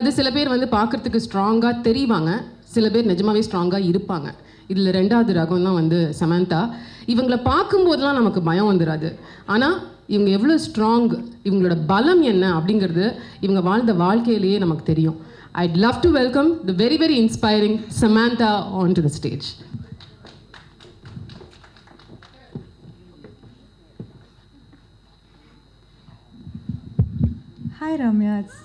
அது சில பேர் வந்து பார்க்குறதுக்கு ஸ்ட்ராங்காக தெரிவாங்க, சில பேர் நிஜமாவே ஸ்ட்ராங்காக இருப்பாங்க. இதில் 2வது ரகம் தான் வந்து சமந்தா. இவங்கள பார்க்கும்போதெல்லாம் நமக்கு பயம் வந்துடாது. ஆனால் இவங்க எவ்வளோ ஸ்ட்ராங், இவங்களோட பலம் என்ன அப்படிங்கிறது இவங்க வாழ்ந்த வாழ்க்கையிலேயே நமக்கு தெரியும். I'd love to welcome the very, very inspiring Samantha onto the stage. Hi Ramya, it's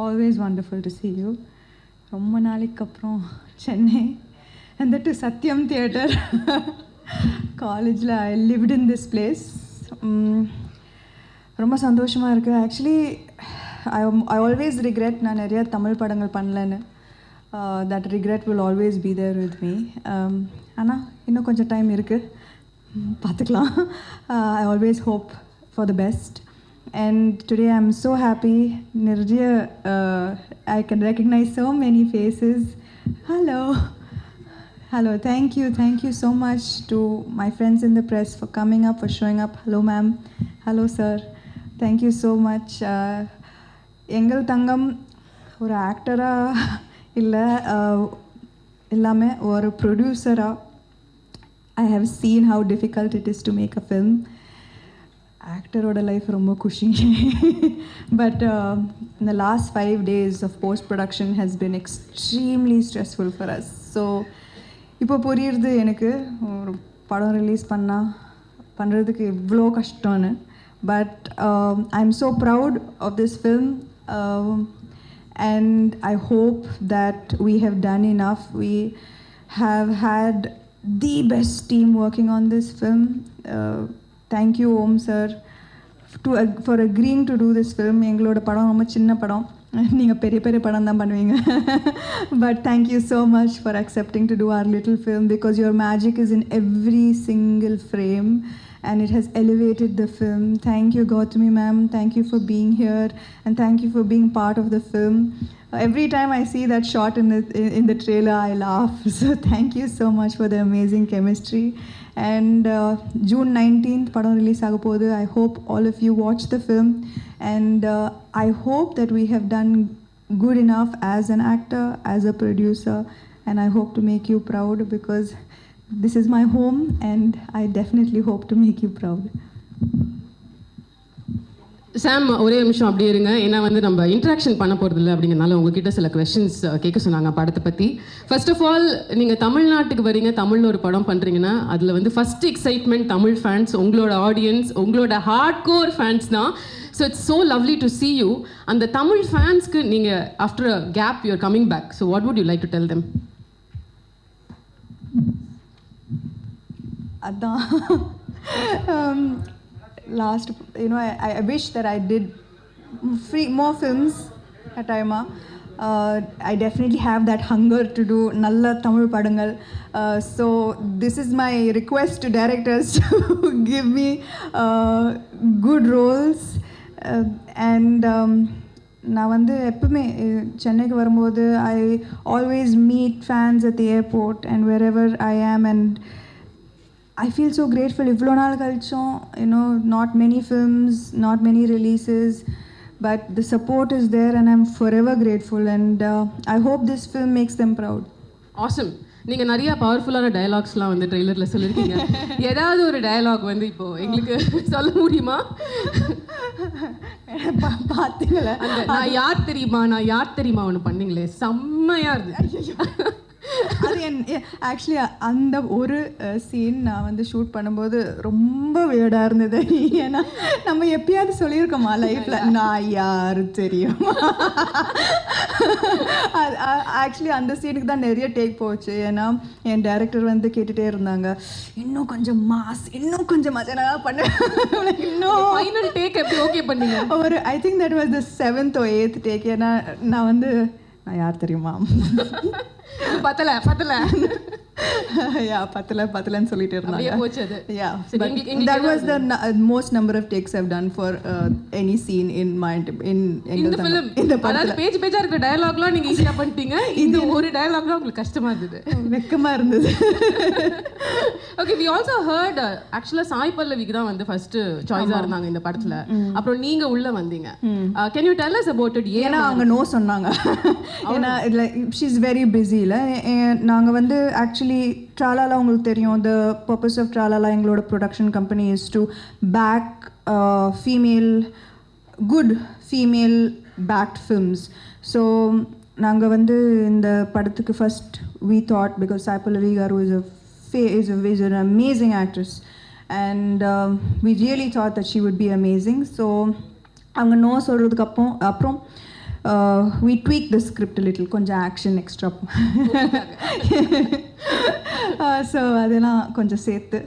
always wonderful to see you. ரொம்ப நாளைக்கு அப்புறம் Chennai and that to Satyam Theatre. காலேஜில் I lived in this place. ரொம்ப சந்தோஷமாக இருக்குது. ஆக்சுவலி I always regret நான் நிறையா தமிழ் படங்கள் பண்ணலன்னு. That regret will always be there with me. ஆனால் இன்னும் கொஞ்சம் டைம் இருக்குது, பார்த்துக்கலாம். I always hope for the best. And today I'm so happy. Nirjya, I can recognize so many faces. Hello. Thank you so much to my friends in the press for coming up, for showing up. Hello ma'am. Hello sir. Thank you so much. எங்கள் தங்கம் ஒரு ஆக்டராக இல்லை, இல்லாமல் ஒரு ப்ரொடியூசராக I have seen how difficult it is to make a film. ஆக்டரோட life ரொம்ப குஷி. But இந்த last 5 days of post production has been extremely stressful for us. So இப்போ புரியுறது எனக்கு ஒரு படம் ரிலீஸ் பண்ணுறதுக்கு இவ்வளோ கஷ்டம்னு. But I am so proud of this film and I hope that we have done enough. We have had the best team working on this film. Thank you Om sir for agreeing to do this film. எங்களோட படம் ரொம்ப சின்ன படம், நீங்கள் பெரிய பெரிய படம் தான் பண்ணுவீங்க. But thank you so much for accepting to do our little film, because your magic is in every single frame and it has elevated the film. Thank you Gautami ma'am, thank you for being here and thank you for being part of the film. Every time I see that shot in the trailer I laugh. So thank you so much for the amazing chemistry. And June 19th padam release agapodhu. I hope all of you watch the film, and I hope that we have done good enough as an actor, as a producer, and I hope to make you proud, because this is my home and I definitely hope to make you proud. சாம், ஒரே நிமிஷம் அப்படியே இருங்க. ஏன்னா வந்து நம்ம interaction பண்ண போகிறதில்ல அப்படிங்கிறனால உங்ககிட்ட சில கொஸ்டின்ஸ் கேட்க சொன்னாங்க படத்தை பற்றி. ஃபர்ஸ்ட் ஆஃப் ஆல், நீங்கள் தமிழ்நாட்டுக்கு வரீங்க, தமிழில் ஒரு படம் பண்ணுறீங்கன்னா அதில் வந்து ஃபஸ்ட் எக்ஸைட்மெண்ட் தமிழ் ஃபேன்ஸ், உங்களோட ஆடியன்ஸ், உங்களோட ஹார்ட் கோர் ஃபேன்ஸ் தான். So it's so lovely to see you. அந்த தமிழ் ஃபேன்ஸ்க்கு நீங்கள் after a gap you are coming back, so what would you like to tell them? அதான் last, I wish that I did more films at Taima. I definitely have that hunger to do nalla Tamil padangal. So this is my request to directors to give me good roles. And நான் வந்து எப்பவுமே சென்னைக்கு வரும்போது I always meet fans at the airport and wherever I am, and I feel so grateful. இவ்வளோ நாள் கழிச்சோம், not many films, not many releases, but the support is there and I'm forever grateful, and I hope this film makes them proud. Awesome. நீங்கள் நிறையா பவர்ஃபுல்லான டயலாக்ஸ்லாம் வந்து ட்ரெய்லரில் சொல்லியிருக்கீங்க. ஏதாவது ஒரு டயலாக் வந்து இப்போது எங்களுக்கு சொல்ல முடியுமா? பார்த்தீங்களா, நான் யார் தெரியுமா ஒன்று பண்ணீங்களே, செம்மையாக இருந்தது. அது ஆக்சுவலி அந்த ஒரு சீன் நான் வந்து ஷூட் பண்ணும்போது ரொம்ப வியர்டாக இருந்தது. ஏன்னா நம்ம எப்பயாவது சொல்லியிருக்கோமா லைஃப்பில் நான் யார் தெரியுமா? ஆக்சுவலி அந்த சீனுக்கு தான் நிறைய டேக் போச்சு. ஏன்னா என் டைரக்டர் வந்து கேட்டுகிட்டே இருந்தாங்க, இன்னும் கொஞ்சம் மாஸ் நான் பண்ணேன். இன்னும் ஃபைனல் டேக் எப்படி ஓகே பண்ணீங்க? ஒரு I think that was the 7th or 8th take. ஏன்னா நான் யார் தெரியுமா பத்தல யா பத்தலன்னு சொல்லிட்டு அப்படியே இருந்தாங்க. போச்சு அது. Yeah, சரி, but எங்களுக்கு that was the most number of takes I've done for any scene in இந்த ஃபிலிம் இந்த அதாவது படத்துல. பேஜா இருக்கிற டயலாக்லாம் நீங்க ஈஸியா பண்ணிட்டீங்க. இந்த ஒரு டயலாக்லாம் உங்களுக்கு கஷ்டமா இருந்தது. வெக்கமா இருந்தது. ஓகே, we also heard ஆக்சுவலா சாய் பல்லவிக்கு தான் வந்து ஃபர்ஸ்ட் சாய்ஸா இருந்தாங்க இந்த படத்துல. அப்புறம் நீங்க உள்ள வந்தீங்க. can you tell us about it? ஏன்னா அவங்க நோ சொன்னாங்க. ஏன்னா ஷீ இஸ் வெரி பிஸியில். நாங்கள் வந்து ஆக்சுவலி ட்ராலாலா உங்களுக்கு தெரியும், த பர்பஸ் ஆஃப் ட்ராலாலா எங்களோட production company is to back good female backed films. So நாங்கள் வந்து இந்த படத்துக்கு first we thought, because Sai Pallavi garu is an amazing actress, and we really thought that she would be amazing. So அவங்க no சொல்கிறதுக்கு அப்புறம் we tweaked the script a little, கொஞ்சம் action extra. So அதெல்லாம் கொஞ்சம் சேர்த்து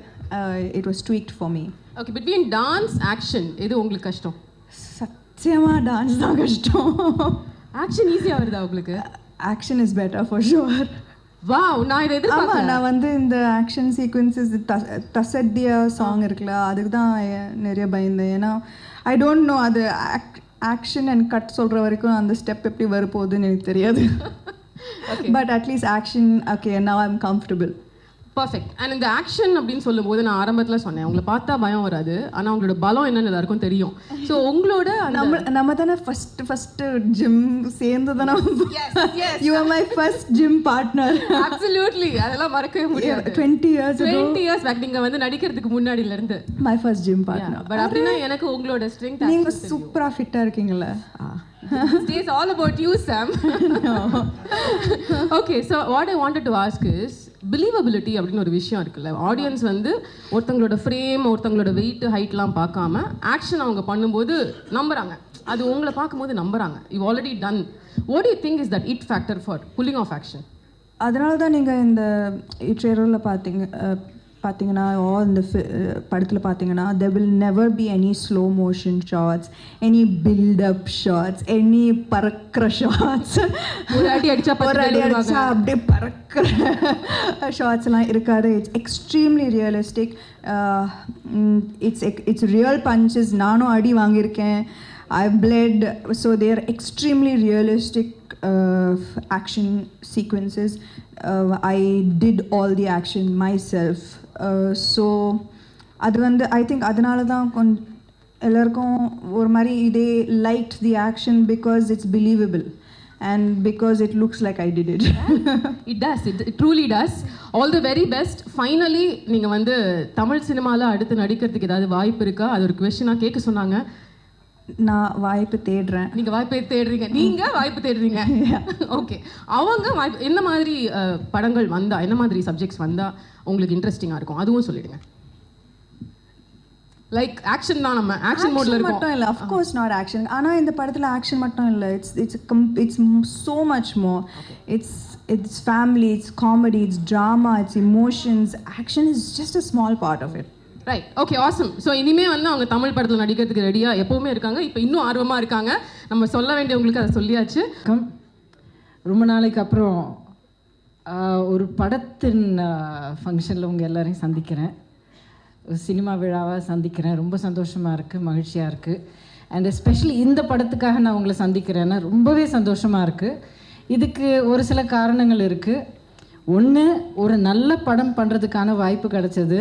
it was tweaked for me. Okay, between dance action எது உங்களுக்கு கஷ்டம்? சத்தியமாக டான்ஸ் தான் கஷ்டம். ஆக்ஷன் ஈஸியா வருதா உங்களுக்கு? Action is better for sure. Wow, நான் இதை எதிர்பார்க்கல. நான் வந்து இந்த ஆக்ஷன் சீக்வன்சஸ் தசத்தியா சாங் இருக்குல்ல, அதுக்கு தான் நிறைய பயந்தேன். ஏன்னா ஐ டோன்ட் நோ அது ஆக்ஷன் அண்ட் கட் சொல்கிற வரைக்கும் அந்த ஸ்டெப் எப்படி வரப்போகுதுன்னு எனக்கு தெரியாது. But at least action okay, now I am comfortable. Perfect. And இந்த ஆக்ஷன் அப்படின்னு சொல்லும்போது நான் ஆரம்பத்தில் சொன்னேன், உங்களை பார்த்தா பயம் வராது, ஆனால் உங்களோட பலம் என்னன்னு எல்லாருக்கும் தெரியும். ஸோ உங்களோட நம்ம தானே ஃபர்ஸ்ட் ஜிம் சேர்ந்து தானே. You are my first gym partner. Absolutely, அதெல்லாம் மறக்கவே முடியாது. 20 years பேக் நீங்க வந்து நடிக்கிறதுக்கு முன்னாடில இருந்து my first gym partner. But அப்படின்னா எனக்கு உங்களோட ஸ்ட்ரெங்த், நீங்க சூப்பரா ஃபிட்டா இருக்கீங்கல்ல. This is all about you, Sam. Okay, so what I wanted to ask is believability அப்படின்னு ஒரு விஷயம் இருக்குல்ல. ஆடியன்ஸ் வந்து ஒருத்தங்களோட ஃப்ரேம், ஒருத்தங்களோட வெயிட், ஹைட்லாம் பார்க்காம ஆக்ஷன் அவங்க பண்ணும்போது நம்புறாங்க. அது உங்களை பார்க்கும்போது நம்புறாங்க. You already done. What do you think is that it factor for pulling off action? அதனால தான் நீங்கள் இந்த ட்ரெய்லரில் பார்த்தீங்கன்னா இந்த படத்தில் பார்த்தீங்கன்னா there will never be any slow motion shots, any build up shots, any பறக்கிற ஷாட்ஸ். ஒரு அடி அடிச்சா அப்படியே பறக்கிற ஷாட்ஸ்லாம் இருக்காது. It's extremely realistic. It's real punches. நானும் அடி வாங்கியிருக்கேன். I've bled, so they are extremely realistic action sequences. I did all the action myself. So அது வந்து ஐ திங்க் அதனால தான் எல்லாருக்கும் ஒரு மாதிரி இதே like the action because it's believable and because it looks like I did it. It does. It truly does. All the very best. Finally நீங்கள் வந்து தமிழ் சினிமாவில் அடுத்து நடிக்கிறதுக்கு ஏதாவது வாய்ப்பு இருக்கா? அது ஒரு கொஸ்டினாக கேட்க சொன்னாங்க. நான் வாய்ப்பு தேடுறேன். நீங்கள் வாய்ப்பு தேடுறீங்க. நீங்கள் வாய்ப்பு தேடுறீங்க. ஓகே, அவங்க வாய்ப்பு என்ன மாதிரி படங்கள் வந்தால், என்ன மாதிரி சப்ஜெக்ட்ஸ் வந்தால் உங்களுக்கு இன்ட்ரெஸ்டிங்காக இருக்கும் அதுவும் சொல்லிடுங்க. லைக் ஆக்ஷன் தான், நம்ம ஆக்ஷன் மோட்ல இருக்கோம். மட்டும் இல்லை, ஆஃப் கோர்ஸ் நாட் ஆக்ஷன். ஆனால் இந்த படத்தில் ஆக்ஷன் மட்டும் இல்லை. It's so much more. It's family, it's comedy, it's drama, it's emotions. Action is just a small part of it. Right, okay, awesome. So இனிமே வந்து அவங்க தமிழ் படத்தில் நடிக்கிறதுக்கு ரெடியாக எப்போவுமே இருக்காங்க. இப்போ இன்னும் ஆர்வமாக இருக்காங்க. நம்ம சொல்ல வேண்டியவங்களுக்கு அதை சொல்லியாச்சு. ரொம்ப நாளைக்கு அப்புறம் ஒரு படத்தின் ஃபங்க்ஷனில் உங்கள் எல்லோரையும் சந்திக்கிறேன். சினிமா விழாவாக சந்திக்கிறேன். ரொம்ப சந்தோஷமாக இருக்குது, மகிழ்ச்சியாக இருக்குது. அண்ட் எஸ்பெஷலி இந்த படத்துக்காக நான் உங்களை சந்திக்கிறேன்னா ரொம்பவே சந்தோஷமாக இருக்குது. இதுக்கு ஒரு சில காரணங்கள் இருக்குது. ஒன்று, ஒரு நல்ல படம் பண்ணுறதுக்கான வாய்ப்பு கிடச்சது.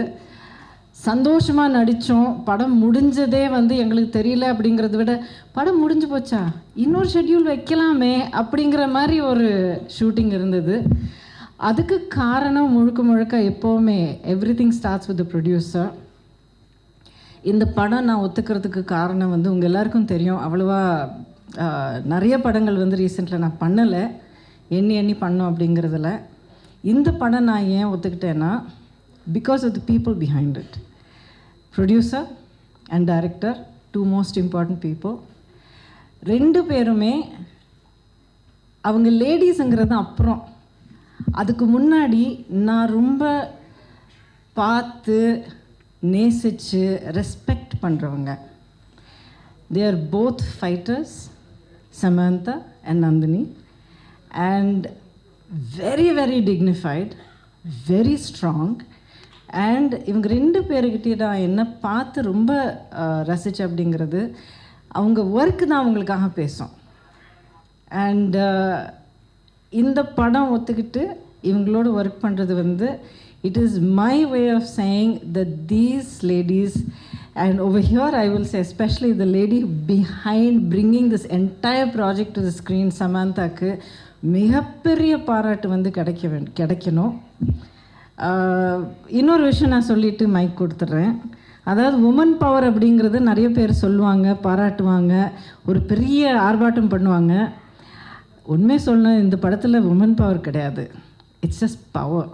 சந்தோஷமாக நடித்தோம். படம் முடிஞ்சதே வந்து எங்களுக்கு தெரியல அப்படிங்கிறத விட, படம் முடிஞ்சு போச்சா, இன்னொரு ஷெட்யூல் வைக்கலாமே அப்படிங்கிற மாதிரி ஒரு ஷூட்டிங் இருந்தது. அதுக்கு காரணம் முழுக்க எப்போவுமே everything starts with the producer. இந்த படம் நான் ஒத்துக்கிறதுக்கு காரணம் வந்து உங்கள் எல்லாருக்கும் தெரியும். அவ்வளோவா நிறைய படங்கள் வந்து ரீசெண்டில் நான் பண்ணலை, எண்ணி பண்ணோம் அப்படிங்கிறதுல. இந்த படம் நான் ஏன் ஒத்துக்கிட்டேன்னா, because of the people behind it. Producer and director, two most important people. ரெண்டு பேருமே அவங்க லேடிஸுங்கிறது அப்புறம், அதுக்கு முன்னாடி நான் ரொம்ப பார்த்து நேசித்து ரெஸ்பெக்ட் பண்ணுறவங்க. They are both fighters, Samantha and Nandini, and very very dignified. Very strong. And இவங்க 2 பேர்கிட்ட நான் என்ன பார்த்து ரொம்ப ரசித்தேன் அப்படிங்கிறது, அவங்க ஒர்க்கு தான் அவங்களுக்காக பேசும். அண்ட் இந்த படம் ஒத்துக்கிட்டு இவங்களோட ஒர்க் பண்ணுறது வந்து it is my way of saying that these ladies, and over here I will say especially the lady behind bringing this entire project to the screen, சமந்தாக்கு மிகப்பெரிய பாராட்டு வந்து கிடைக்கணும். இன்னொரு விஷயம் நான் சொல்லிவிட்டு மைக் கொடுத்துட்றேன். அதாவது உமன் பவர் அப்படிங்கிறது நிறைய பேர் சொல்லுவாங்க, பாராட்டுவாங்க, ஒரு பெரிய ஆர்ப்பாட்டம் பண்ணுவாங்க. உண்மையை சொல்லணும், இந்த படத்தில் உமன் பவர் கிடையாது, இட்ஸ் ஜஸ்ட் பவர்.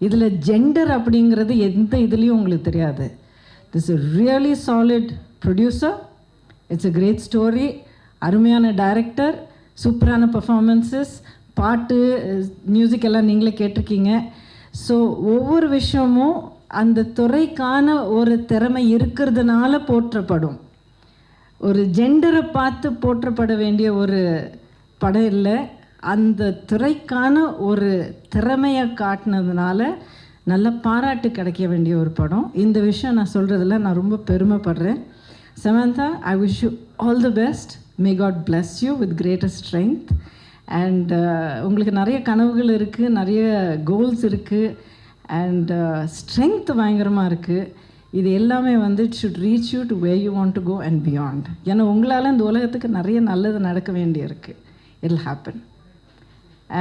இதில் ஜெண்டர் அப்படிங்கிறது எந்த இதுலேயும் உங்களுக்கு தெரியாது. This is really solid producer, it's a great story, அருமையான டைரக்டர், சூப்பரான பர்ஃபார்மன்ஸஸ், பாட்டு, மியூசிக் எல்லாம் நீங்களே கேட்டிருக்கீங்க. ஸோ ஒவ்வொரு விஷயமும் அந்த துறைக்கான ஒரு திறமை இருக்கிறதுனால போற்றப்படும். ஒரு ஜெண்டரை பார்த்து போற்றப்பட வேண்டிய ஒரு படம் இல்லை, அந்த துறைக்கான ஒரு திறமையை காட்டினதுனால நல்ல பாராட்டு கிடைக்க வேண்டிய ஒரு படம். இந்த விஷயம் நான் சொல்கிறதுல நான் ரொம்ப பெருமைப்படுறேன். Samantha, I wish you all the best. May God bless you with greatest strength. And உங்களுக்கு நிறைய கனவுகள் இருக்குது, நிறைய கோல்ஸ் இருக்குது, அண்ட் ஸ்ட்ரென்த் பயங்கரமாக இருக்குது. இது எல்லாமே வந்து it should reach you to where you want to go and beyond. ஏன்னா உங்களால் இந்த உலகத்துக்கு நிறைய நல்லது நடக்க வேண்டி இருக்குது. It will happen.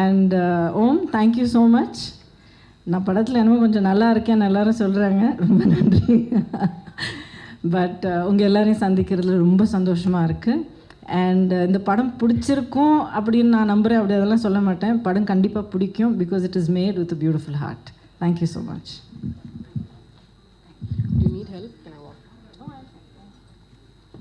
And um, thank you so much. நான் படத்தில் என்னமோ கொஞ்சம் நல்லா இருக்கேன்னு எல்லோரும் சொல்கிறாங்க, ரொம்ப நன்றி. பட் உங்கள் எல்லோரையும் சந்திக்கிறதுல ரொம்ப சந்தோஷமாக இருக்குது. அண்ட் இந்த படம் பிடிச்சிருக்கும் அப்படின்னு நான் நம்புகிறேன். அப்படி அதெல்லாம் சொல்ல மாட்டேன். படம் கண்டிப்பாக பிடிக்கும், because it is made with a beautiful heart. Thank you so much.